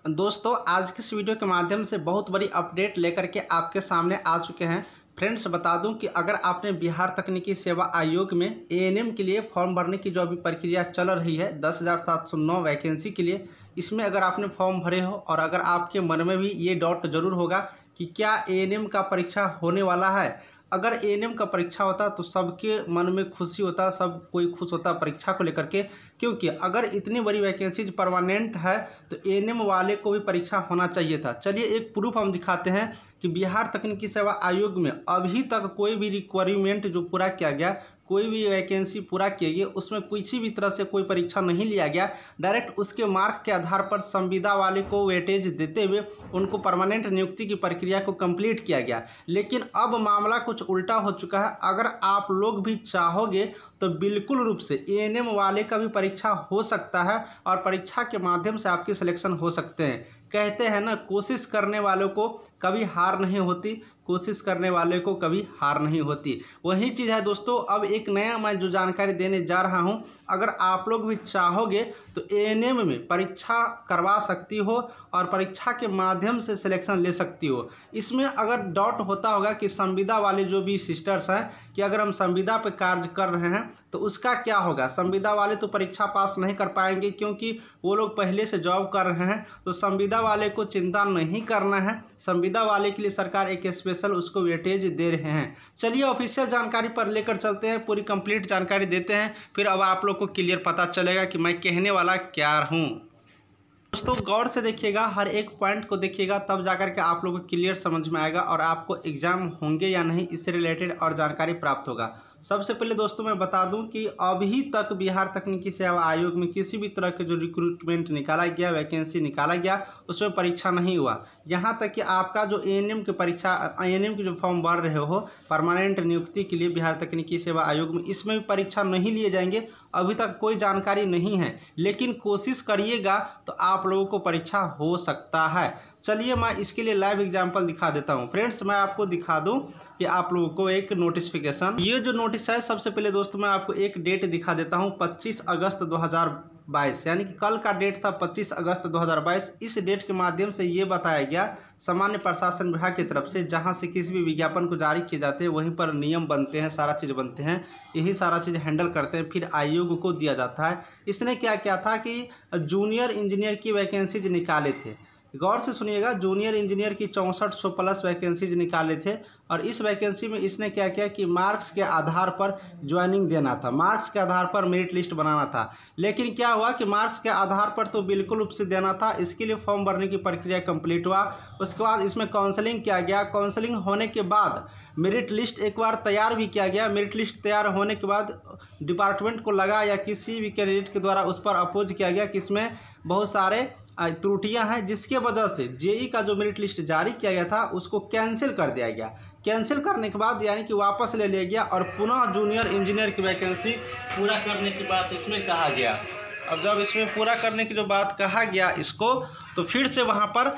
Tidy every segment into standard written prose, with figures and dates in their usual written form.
दोस्तों आज की इस वीडियो के माध्यम से बहुत बड़ी अपडेट लेकर के आपके सामने आ चुके हैं। फ्रेंड्स बता दूं कि अगर आपने बिहार तकनीकी सेवा आयोग में एएनएम के लिए फॉर्म भरने की जो अभी प्रक्रिया चल रही है 10,709 वैकेंसी के लिए, इसमें अगर आपने फॉर्म भरे हो और अगर आपके मन में भी ये डाउट जरूर होगा कि क्या एएनएम का परीक्षा होने वाला है। अगर एएनएम का परीक्षा होता तो सबके मन में खुशी होता, सब कोई खुश होता परीक्षा को लेकर के, क्योंकि अगर इतनी बड़ी वैकेंसीज परमानेंट है तो एएनएम वाले को भी परीक्षा होना चाहिए था। चलिए एक प्रूफ हम दिखाते हैं कि बिहार तकनीकी सेवा आयोग में अभी तक कोई भी रिक्वायरमेंट जो पूरा किया गया, कोई भी वैकेंसी पूरा किए गए, उसमें किसी भी तरह से कोई परीक्षा नहीं लिया गया। डायरेक्ट उसके मार्क के आधार पर संविदा वाले को वेटेज देते हुए उनको परमानेंट नियुक्ति की प्रक्रिया को कंप्लीट किया गया। लेकिन अब मामला कुछ उल्टा हो चुका है। अगर आप लोग भी चाहोगे तो बिल्कुल रूप से एएनएम वाले का भी परीक्षा हो सकता है और परीक्षा के माध्यम से आपकी सिलेक्शन हो सकते हैं। कहते हैं ना, कोशिश करने वालों को कभी हार नहीं होती, कोशिश करने वाले को कभी हार नहीं होती। वही चीज़ है दोस्तों। अब एक नया मैं जो जानकारी देने जा रहा हूं, अगर आप लोग भी चाहोगे तो एएनएम में परीक्षा करवा सकती हो और परीक्षा के माध्यम से सिलेक्शन ले सकती हो। इसमें अगर डाउट होता होगा कि संविदा वाले जो भी सिस्टर्स हैं कि अगर हम संविदा पे कार्य कर रहे हैं तो उसका क्या होगा। संविदा वाले तो परीक्षा पास नहीं कर पाएंगे क्योंकि वो लोग पहले से जॉब कर रहे हैं, तो संविदा वाले को चिंता नहीं करना है। संविदा वाले के लिए सरकार एक स्पेशल उसको वेटेज दे रहे हैं। चलिए ऑफिशियल जानकारी पर लेकर चलते हैं, पूरी कंप्लीट जानकारी देते हैं, फिर अब आप लोग को क्लियर पता चलेगा कि मैं कहने वाला क्या हूँ। दोस्तों गौर से देखिएगा, हर एक पॉइंट को देखिएगा, तब जाकर के आप लोगों को क्लियर समझ में आएगा और आपको एग्जाम होंगे या नहीं इससे रिलेटेड और जानकारी प्राप्त होगा। सबसे पहले दोस्तों मैं बता दूं कि अभी तक बिहार तकनीकी सेवा आयोग में किसी भी तरह के जो रिक्रूटमेंट निकाला गया, वैकेंसी निकाला गया, उसमें परीक्षा नहीं हुआ। यहाँ तक कि आपका जो एएनएम की परीक्षा, एएनएम की जो फॉर्म भर रहे हो परमानेंट नियुक्ति के लिए बिहार तकनीकी सेवा आयोग में, इसमें भी परीक्षा नहीं लिए जाएंगे। अभी तक कोई जानकारी नहीं है, लेकिन कोशिश करिएगा तो आप लोगों को परीक्षा हो सकता है। चलिए मैं इसके लिए लाइव एग्जांपल दिखा देता हूं। फ्रेंड्स मैं आपको दिखा दूं कि आप लोगों को एक नोटिफिकेशन, ये जो नोटिस है, सबसे पहले दोस्तों मैं आपको एक डेट दिखा देता हूं, 25 अगस्त 2022, यानी कि कल का डेट था 25 अगस्त 2022। इस डेट के माध्यम से ये बताया गया सामान्य प्रशासन विभाग की तरफ से, जहां से किसी भी विज्ञापन को जारी किए जाते हैं वहीं पर नियम बनते हैं, सारा चीज़ बनते हैं, यही सारा चीज़ हैंडल करते हैं, फिर आयोग को दिया जाता है। इसने क्या किया था कि जूनियर इंजीनियर की वैकेंसीज निकाले थे। गौर से सुनिएगा, जूनियर इंजीनियर की 6400 प्लस वैकेंसीज निकाले थे और इस वैकेंसी में इसने क्या किया कि मार्क्स के आधार पर ज्वाइनिंग देना था, मार्क्स के आधार पर मेरिट लिस्ट बनाना था। लेकिन क्या हुआ कि मार्क्स के आधार पर तो बिल्कुल रूप से देना था, इसके लिए फॉर्म भरने की प्रक्रिया कंप्लीट हुआ। उसके बाद इसमें काउंसलिंग किया गया, काउंसलिंग होने के बाद मेरिट लिस्ट एक बार तैयार भी किया गया। मेरिट लिस्ट तैयार होने के बाद डिपार्टमेंट को लगा या किसी भी कैंडिडेट के द्वारा उस पर अपोज किया गया कि इसमें बहुत सारे त्रुटियां हैं, जिसके वजह से जेई का जो मेरिट लिस्ट जारी किया गया था उसको कैंसिल कर दिया गया। कैंसिल करने के बाद यानी कि वापस ले लिया गया और पुनः जूनियर इंजीनियर की वैकेंसी पूरा करने की बात इसमें कहा गया। अब जब इसमें पूरा करने की जो बात कहा गया इसको, तो फिर से वहाँ पर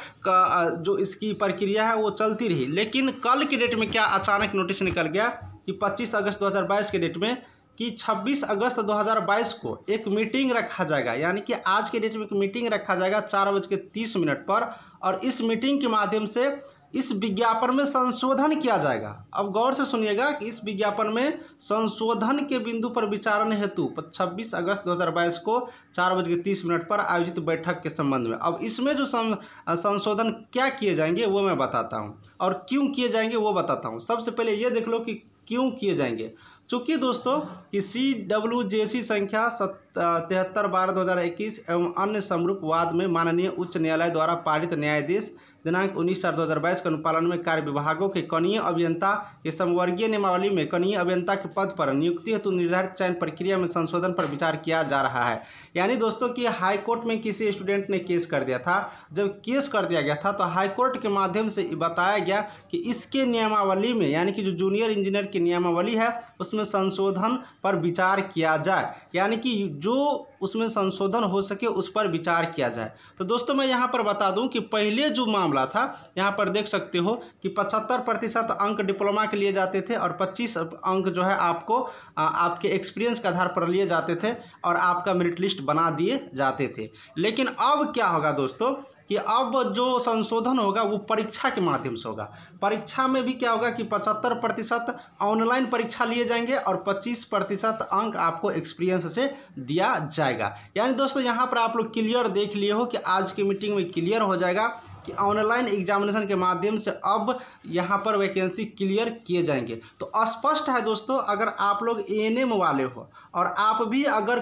जो इसकी प्रक्रिया है वो चलती रही। लेकिन कल की डेट में क्या अचानक नोटिस निकल गया कि 25 अगस्त 2022 के डेट में कि 26 अगस्त 2022 को एक मीटिंग रखा जाएगा, यानी कि आज के डेट में एक मीटिंग रखा जाएगा 4:30 पर, और इस मीटिंग के माध्यम से इस विज्ञापन में संशोधन किया जाएगा। अब गौर से सुनिएगा कि इस विज्ञापन में संशोधन के बिंदु पर विचारण हेतु 26 अगस्त 2022 को 4:30 पर आयोजित बैठक के संबंध में, अब इसमें जो संशोधन क्या किए जाएंगे वो मैं बताता हूँ और क्यों किए जाएंगे वो बताता हूँ। सबसे पहले ये देख लो कि क्यों किए जाएंगे। चूँकि दोस्तों कि CWJC संख्या 73/12/2021 एवं अन्य समरूप वाद में माननीय उच्च न्यायालय द्वारा पारित न्यायाधीश दिनांक 19/4/2022 के अनुपालन में कार्य विभागों के कनीय अभियंता के समवर्गीय नियमावली में कनीय अभियंता के पद पर नियुक्ति हेतु निर्धारित चयन प्रक्रिया में संशोधन पर विचार किया जा रहा है। यानी दोस्तों कि हाई कोर्ट में किसी स्टूडेंट ने केस कर दिया था, जब केस कर दिया गया था तो हाई कोर्ट के माध्यम से बताया गया कि इसके नियमावली में, यानी कि जो जूनियर इंजीनियर की नियमावली है उसमें संशोधन पर विचार किया जाए, यानी कि जो उसमें संशोधन हो सके उस पर विचार किया जाए। तो दोस्तों मैं यहाँ पर बता दूं कि पहले जो मामला था, यहाँ पर देख सकते हो कि 75% अंक डिप्लोमा के लिए जाते थे और 25 अंक जो है आपको आपके एक्सपीरियंस के आधार पर लिए जाते थे और आपका मेरिट लिस्ट बना दिए जाते थे। लेकिन अब क्या होगा दोस्तों कि अब जो संशोधन होगा वो परीक्षा के माध्यम से होगा। परीक्षा में भी क्या होगा कि 75% ऑनलाइन परीक्षा लिए जाएंगे और 25% अंक आपको एक्सपीरियंस से दिया जाएगा। यानी दोस्तों यहाँ पर आप लोग क्लियर देख लिए हो कि आज की मीटिंग में क्लियर हो जाएगा कि ऑनलाइन एग्जामिनेशन के माध्यम से अब यहाँ पर वैकेंसी क्लियर किए जाएंगे। तो स्पष्ट है दोस्तों, अगर आप लोग एएनएम वाले हो और आप भी अगर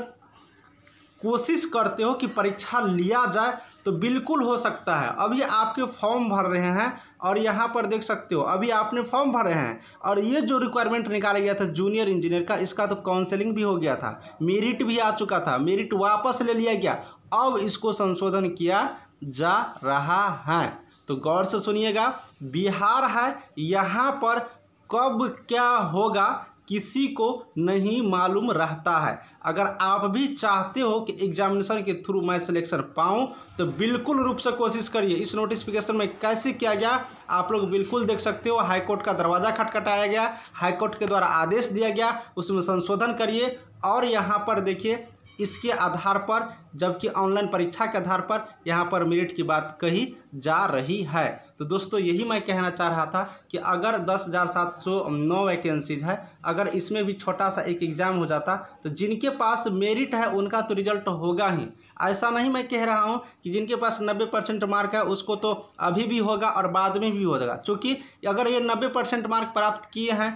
कोशिश करते हो कि परीक्षा लिया जाए तो बिल्कुल हो सकता है। अभी आपके फॉर्म भर रहे हैं और यहाँ पर देख सकते हो अभी आपने फॉर्म भरे हैं और ये जो रिक्वायरमेंट निकाला गया था जूनियर इंजीनियर का, इसका तो काउंसलिंग भी हो गया था, मेरिट भी आ चुका था, मेरिट वापस ले लिया गया, अब इसको संशोधन किया जा रहा है। तो गौर से सुनिएगा, बिहार है, यहाँ पर कब क्या होगा किसी को नहीं मालूम रहता है। अगर आप भी चाहते हो कि एग्जामिनेशन के थ्रू मैं सिलेक्शन पाऊँ तो बिल्कुल रूप से कोशिश करिए। इस नोटिफिकेशन में कैसे किया गया आप लोग बिल्कुल देख सकते हो। हाईकोर्ट का दरवाज़ा खटखटाया गया, हाईकोर्ट के द्वारा आदेश दिया गया, उसमें संशोधन करिए और यहाँ पर देखिए इसके आधार पर, जबकि ऑनलाइन परीक्षा के आधार पर यहाँ पर मेरिट की बात कही जा रही है। तो दोस्तों यही मैं कहना चाह रहा था कि अगर 10,709 वैकेंसीज है, अगर इसमें भी छोटा सा एक एग्ज़ाम हो जाता तो जिनके पास मेरिट है उनका तो रिजल्ट होगा ही। ऐसा नहीं मैं कह रहा हूँ कि जिनके पास 90% मार्क है उसको तो अभी भी होगा और बाद में भी हो जाएगा, क्योंकि अगर ये 90% मार्क प्राप्त किए हैं,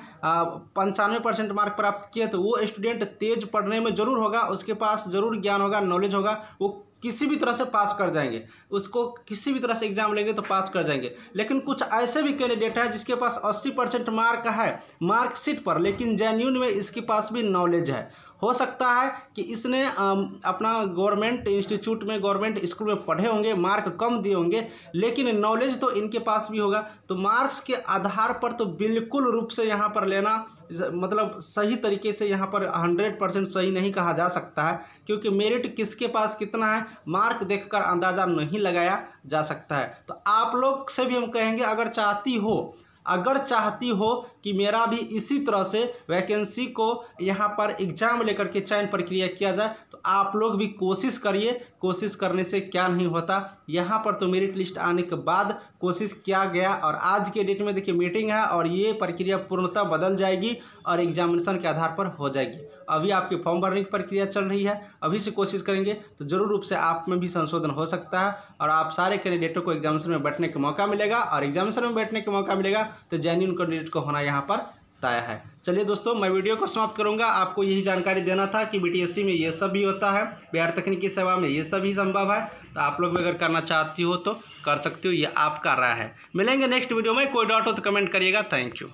95% मार्क प्राप्त किए तो वो स्टूडेंट तेज पढ़ने में ज़रूर होगा, उसके पास ज़रूर ज्ञान होगा, नॉलेज होगा, वो किसी भी तरह से पास कर जाएंगे, उसको किसी भी तरह से एग्जाम लेंगे तो पास कर जाएंगे। लेकिन कुछ ऐसे भी कैंडिडेट है जिसके पास 80% मार्क है मार्कशीट पर, लेकिन जेन्युइन में इसके पास भी नॉलेज है। हो सकता है कि इसने अपना गवर्नमेंट इंस्टीट्यूट में, गवर्नमेंट स्कूल में पढ़े होंगे, मार्क कम दिए होंगे, लेकिन नॉलेज तो इनके पास भी होगा। तो मार्क्स के आधार पर तो बिल्कुल रूप से यहाँ पर लेना, मतलब सही तरीके से यहाँ पर 100% सही नहीं कहा जा सकता है, क्योंकि मेरिट किसके पास कितना है मार्क देखकर अंदाज़ा नहीं लगाया जा सकता है। तो आप लोग से भी हम कहेंगे, अगर चाहती हो कि मेरा भी इसी तरह से वैकेंसी को यहाँ पर एग्ज़ाम लेकर के चयन प्रक्रिया किया जाए तो आप लोग भी कोशिश करिए। कोशिश करने से क्या नहीं होता, यहाँ पर तो मेरिट लिस्ट आने के बाद कोशिश किया गया और आज के डेट में देखिए मीटिंग है और ये प्रक्रिया पूर्णतः बदल जाएगी और एग्जामिनेशन के आधार पर हो जाएगी। अभी आपके फॉर्म भरने की प्रक्रिया चल रही है, अभी से कोशिश करेंगे तो जरूर रूप से आप में भी संशोधन हो सकता है और आप सारे कैंडिडेटों को एग्जामिनेशन में बैठने का मौका मिलेगा और एग्जामिनेशन में बैठने का मौका मिलेगा तो जेन्युइन कैंडिडेट को होना यहाँ पर तय है। चलिए दोस्तों, मैं वीडियो को समाप्त करूंगा। आपको यही जानकारी देना था कि बीटीएससी में ये सब भी होता है, बिहार तकनीकी सेवा में ये सब ही संभव है। तो आप लोग भी अगर करना चाहती हो तो कर सकती हो, ये आपका राय है। मिलेंगे नेक्स्ट वीडियो में, कोई डाउट हो तो कमेंट करिएगा। Thank you.